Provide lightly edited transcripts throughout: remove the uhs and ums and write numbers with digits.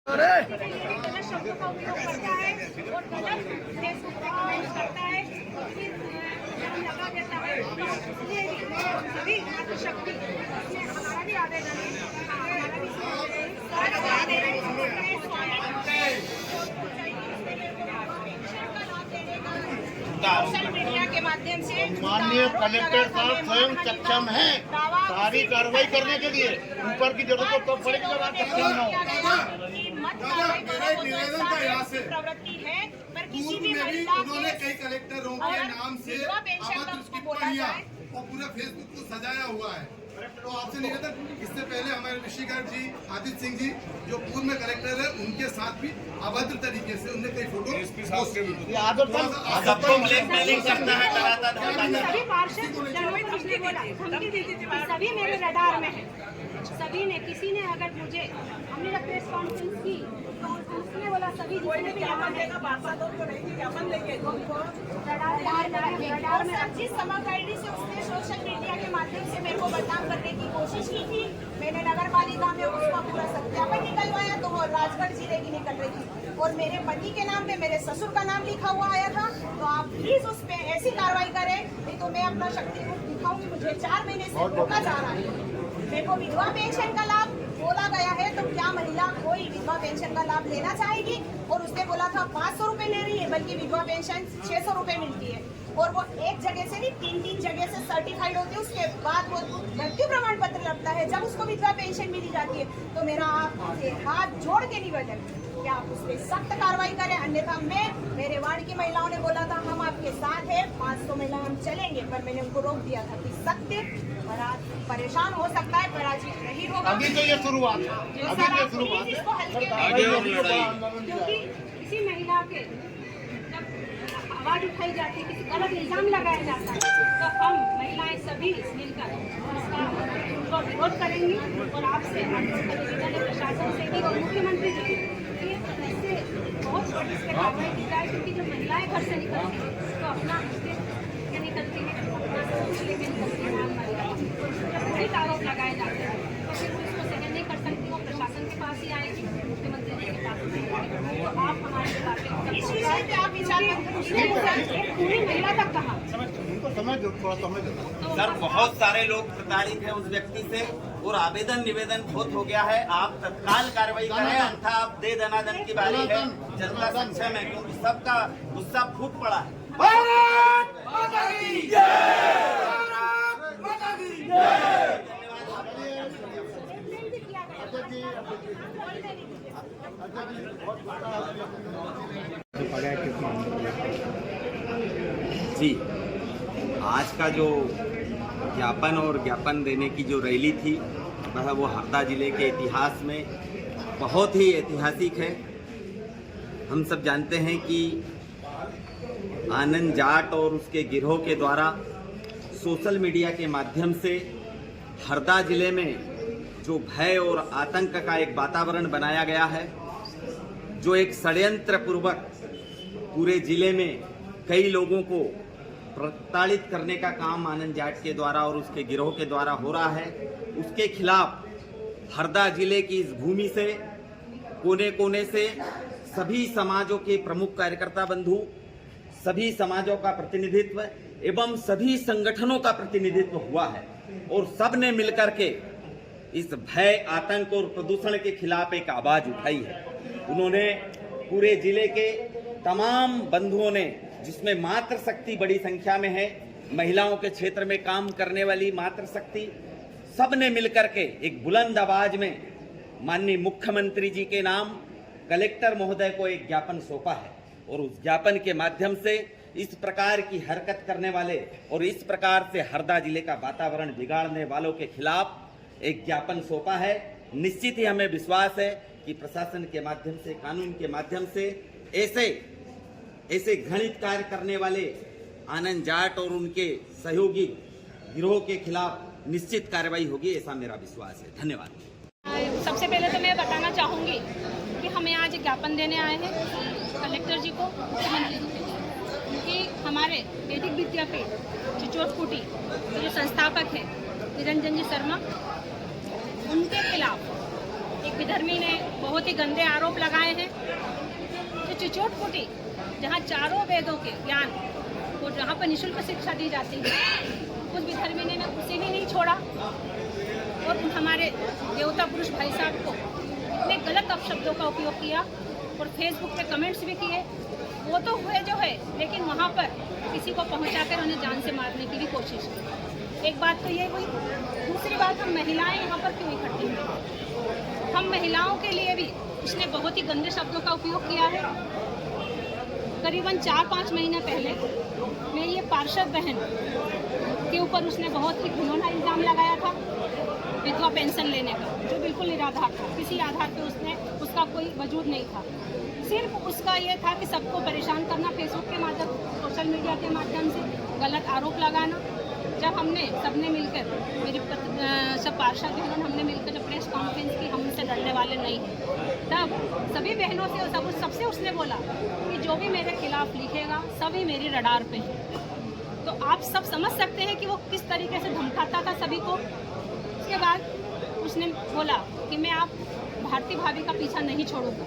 गलत शब्दों का उपयोग करता है और गलत फेसबुक पे कमेंट करता है, नाम लगा देता है। इसलिए सभी शक्ति इसमें हमारा भी आवेदन है, हमारा भी सोशल मीडिया के माध्यम से माननीय कलेक्टर साहब स्वयं सक्षम हैं सारी कार्रवाई करने के लिए। ऊपर की जरूरत तो पड़ेगी जब आप सक्षम न हो। प्रवृत्ति है, पर किसी भी महिला उन्होंने कई कलेक्टरों के नाम से और पूरा फेसबुक को सजाया हुआ है। तो आपसे निवेदन, इससे पहले हमारे ऋषिकर जी, आदित्य सिंह जी जो पूर्व में कलेक्टर है, उनके साथ भी अभद्र तरीके से उनने कई फोटो सभी मेरे रडार में है। सभी ने, किसी ने अगर मुझे, हमने जब प्रेस कॉन्फ्रेंस की तो उसने बोला सभी जितने भी रडार में जिस समाकारिणी से उसने सोशल मीडिया के माध्यम से मेरे को बदनाम करने की कोशिश की थी। मैंने नगर पालिका में उसका पूरा सत्यापन निकलवाया तो वो राजगढ़ जिले की निकल रही थी और मेरे पति के नाम पे मेरे ससुर का नाम लिखा हुआ आया था। तो आप प्लीज उस पे ऐसी कार्रवाई करें, नहीं तो मैं अपना शक्ति रूप दिखाऊंगी। मुझे 4 महीने से रोका जा रहा है। मेरे को विधवा पेंशन का लाभ बोला गया है, तो क्या महिला कोई विधवा पेंशन का लाभ लेना चाहेगी? और उसने बोला था 500 रुपए ले रही है, बल्कि विधवा पेंशन 600 रुपए मिलती है और वो एक जगह से नहीं 3 जगह से सर्टिफाइड होती है। उसके बाद वो मृत्यु प्रमाण पत्र लगता है जब उसको विधवा पेंशन मिली जाती है। तो मेरा आपसे हाथ जोड़ के निवेदन कि आप उस पर सख्त कार्रवाई करें, अन्यथा मैं, मेरे वार्ड की महिलाओं ने बोला था हम आपके साथ हैं, 500 महिला हम चलेंगे, पर मैंने उनको रोक दिया था कि सत्य और आज परेशान हो सकता है, पराजित नहीं होगा। अभी तो ये शुरुआत है, अभी तो शुरुआत है, क्योंकि किसी महिला के जब आवाज उठाई जाती है, किसी गलत इल्जाम लगाया जाता है, तो हम महिलाएं सभी मिलकर इसका विरोध करेंगी और आपसे निवेदन है प्रशासन से भी और मुख्यमंत्री जी इससे बहुत इस पर कार्रवाई की जाए। क्योंकि जब महिलाएं घर से निकलती हैं तो अपना निकलती है, अपना कुछ लेके निकलती है, जब बुरी आरोप लगाए जाते हैं तो फिर वो इसको सहन नहीं कर सकती, वो प्रशासन के पास ही आएगी, मुख्यमंत्री जी के पास नहीं आएगी। तो आप हमारे बातें इस विषय पे आप विचार पूरी महिला तक कहा समझ थोड़ा समझ। सर, बहुत सारे लोग प्रताड़ित हैं उस व्यक्ति से और आवेदन निवेदन बहुत हो गया है। आप तत्काल कार्रवाई करें, अन्यथा आप दे दनादन की बारी है। जनता सक्षम है क्योंकि सबका गुस्सा फूट पड़ा है। जी, आज का जो ज्ञापन और ज्ञापन देने की जो रैली थी वह वो हरदा जिले के इतिहास में बहुत ही ऐतिहासिक है। हम सब जानते हैं कि आनंद जाट और उसके गिरोह के द्वारा सोशल मीडिया के माध्यम से हरदा जिले में जो भय और आतंक का एक वातावरण बनाया गया है, जो एक षड्यंत्र पूर्वक पूरे जिले में कई लोगों को प्रताड़ित करने का काम आनंद जाट के द्वारा और उसके गिरोह के द्वारा हो रहा है, उसके खिलाफ हरदा जिले की इस भूमि से कोने कोने से सभी समाजों के प्रमुख कार्यकर्ता बंधु, सभी समाजों का प्रतिनिधित्व एवं सभी संगठनों का प्रतिनिधित्व हुआ है और सब ने मिलकर के इस भय, आतंक और प्रदूषण के खिलाफ एक आवाज उठाई है। उन्होंने पूरे जिले के तमाम बंधुओं ने, जिसमें मातृशक्ति बड़ी संख्या में है, महिलाओं के क्षेत्र में काम करने वाली मातृशक्ति, सब ने मिलकर के एक बुलंद आवाज में माननीय मुख्यमंत्री जी के नाम कलेक्टर महोदय को एक ज्ञापन सौंपा है और उस ज्ञापन के माध्यम से इस प्रकार की हरकत करने वाले और इस प्रकार से हरदा जिले का वातावरण बिगाड़ने वालों के खिलाफ एक ज्ञापन सौंपा है। निश्चित ही हमें विश्वास है कि प्रशासन के माध्यम से, कानून के माध्यम से ऐसे घृणित कार्य करने वाले आनंद जाट और उनके सहयोगी गिरोह के खिलाफ निश्चित कार्रवाई होगी, ऐसा मेरा विश्वास है। धन्यवाद। सबसे पहले तो मैं बताना चाहूँगी कि हमें आज ज्ञापन देने आए हैं कलेक्टर जी को, मुख्यमंत्री जी को, क्योंकि हमारे वैदिक विद्यापीठ चिचोटकुटी के जो संस्थापक हैं निरंजन जी शर्मा, उनके खिलाफ एक विधर्मी ने बहुत ही गंदे आरोप लगाए हैं। जो चिचोट फूटी, जहाँ चारों वेदों के ज्ञान और जहाँ पर निःशुल्क शिक्षा दी जाती है, उस विधर्मी ने उसे ही नहीं छोड़ा और हमारे देवता पुरुष भाई साहब को इतने गलत अपशब्दों का उपयोग किया और फेसबुक पे कमेंट्स भी किए। वो तो हुए जो है, लेकिन वहाँ पर किसी को पहुँचाकर उन्हें जान से मारने की भी कोशिश की। एक बात तो ये हुई। दूसरी बात, हम महिलाएं यहाँ पर क्यों इकट्ठी हुई? हम महिलाओं के लिए भी उसने बहुत ही गंदे शब्दों का उपयोग किया है। करीबन 4-5 महीने पहले मेरी ये पार्षद बहन के ऊपर उसने बहुत ही घिनौना इल्ज़ाम लगाया था विधवा पेंशन लेने का, जो बिल्कुल निराधार था। किसी आधार पे उसका कोई वजूद नहीं था। सिर्फ उसका ये था कि सबको परेशान करना, फेसबुक के माध्यम, सोशल मीडिया के माध्यम से गलत आरोप लगाना। जब हमने सबने मिलकर, मेरी सब पार्षद बहनों हमने मिलकर जब प्रेस कॉन्फ्रेंस की, हम उनसे डरने वाले नहीं हैं, तब सभी बहनों से और सबसे उसने बोला कि जो भी मेरे खिलाफ लिखेगा सभी मेरी रडार पे है। तो आप सब समझ सकते हैं कि वो किस तरीके से धमकाता था सभी को। उसके बाद उसने बोला कि मैं आप भारती भाभी का पीछा नहीं छोड़ूंगा,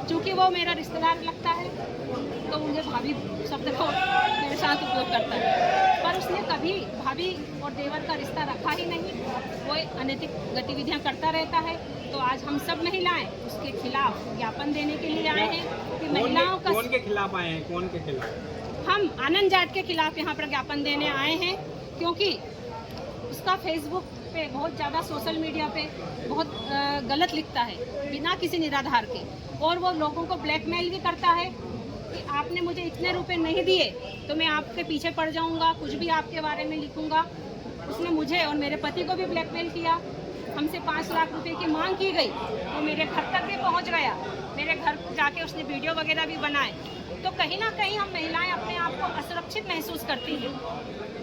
क्योंकि वो मेरा रिश्तेदार लगता है, तो मुझे भाभी शब्द को मेरे साथ उपयोग करता है। पर उसने कभी भाभी और देवर का रिश्ता रखा ही नहीं। वो अनैतिक गतिविधियां करता रहता है। तो आज हम सब महिलाएं उसके खिलाफ ज्ञापन देने के लिए आए हैं कि महिलाओं का। कौन के खिलाफ आए हैं? कौन के खिलाफ? हम आनंद जाट के खिलाफ यहाँ पर ज्ञापन देने आए हैं, क्योंकि उसका फेसबुक पे बहुत ज़्यादा, सोशल मीडिया पे बहुत गलत लिखता है बिना किसी निराधार के, और वो लोगों को ब्लैकमेल भी करता है कि आपने मुझे इतने रुपए नहीं दिए तो मैं आपके पीछे पड़ जाऊंगा, कुछ भी आपके बारे में लिखूंगा। उसने मुझे और मेरे पति को भी ब्लैकमेल किया। हमसे 5 लाख रुपए की मांग की गई, तो मेरे घर तक भी पहुंच गया। मेरे घर जाके उसने वीडियो वगैरह भी बनाए। तो कहीं ना कहीं हम महिलाएं अपने आप को असुरक्षित महसूस करती हैं।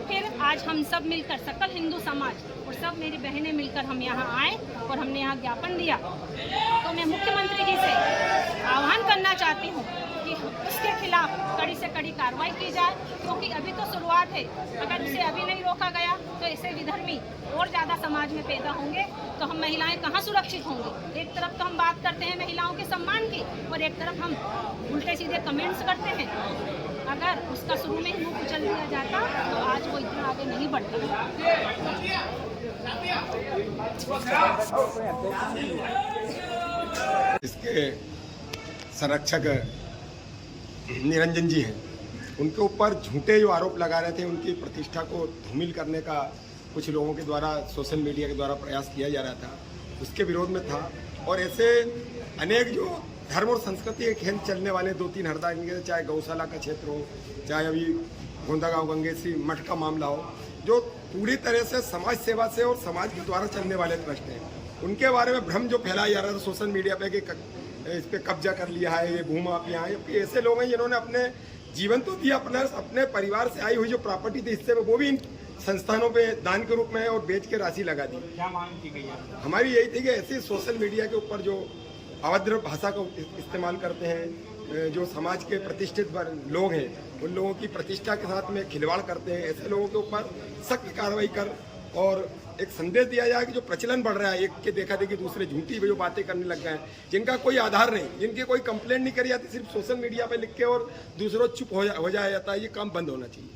फिर आज हम सब मिलकर, सकल हिंदू समाज और सब मेरी बहनें मिलकर हम यहाँ आए और हमने यहाँ ज्ञापन दिया। तो मैं मुख्यमंत्री जी से आह्वान करना चाहती हूँ कि उसके खिलाफ कड़ी से कड़ी कार्रवाई की जाए, क्योंकि अभी तो शुरुआत है। अगर इसे अभी नहीं रोका गया तो ऐसे विधर्मी और ज़्यादा समाज में पैदा होंगे, तो हम महिलाएं कहाँ सुरक्षित होंगी? एक तरफ तो हम बात करते हैं महिलाओं के सम्मान की, और एक तरफ हम उल्टे सीधे कमेंट्स करते हैं। अगर उसका शुरू में ही मुँह कुचल दिया जाता तो आज वो इतना आगे नहीं बढ़ता। इसके संरक्षक निरंजन जी हैं, उनके ऊपर झूठे जो आरोप लगा रहे थे, उनकी प्रतिष्ठा को धूमिल करने का कुछ लोगों के द्वारा, सोशल मीडिया के द्वारा प्रयास किया जा रहा था, उसके विरोध में था। और ऐसे अनेक जो धर्म और संस्कृति के खेल चलने वाले 2-3 हरदा के, चाहे गौशाला का क्षेत्र हो, चाहे अभी गोंदागांव गंगेश्वरी मठ का मामला हो, जो पूरी तरह से समाज सेवा से और समाज के द्वारा चलने वाले ट्रस्ट हैं, उनके बारे में भ्रम जो फैलाया जा रहा था सोशल मीडिया पे कि इस पे कब्जा कर लिया है, ये भूमाफिया है। ऐसे लोग हैं जिन्होंने अपने जीवन तो दिया, अपने परिवार से आई हुई जो प्रॉपर्टी थी हिस्से में, वो भी इन संस्थानों पे दान के रूप में और बेच के राशि लगा दी। क्या मांग की गई है? हमारी यही थी कि ऐसे सोशल मीडिया के ऊपर जो अभद्र भाषा का इस्तेमाल करते हैं, जो समाज के प्रतिष्ठित लोग हैं, उन लोगों की प्रतिष्ठा के साथ में खिलवाड़ करते हैं, ऐसे लोगों के ऊपर सख्त कार्रवाई कर और एक संदेश दिया जाए कि जो प्रचलन बढ़ रहा है, एक के देखा देखी दूसरे झूठी जो बातें करने लग गए हैं, जिनका कोई आधार नहीं, जिनकी कोई कंप्लेंट नहीं करी जाती, सिर्फ सोशल मीडिया पे लिख के और दूसरों चुप हो जाया जाता है, ये काम बंद होना चाहिए।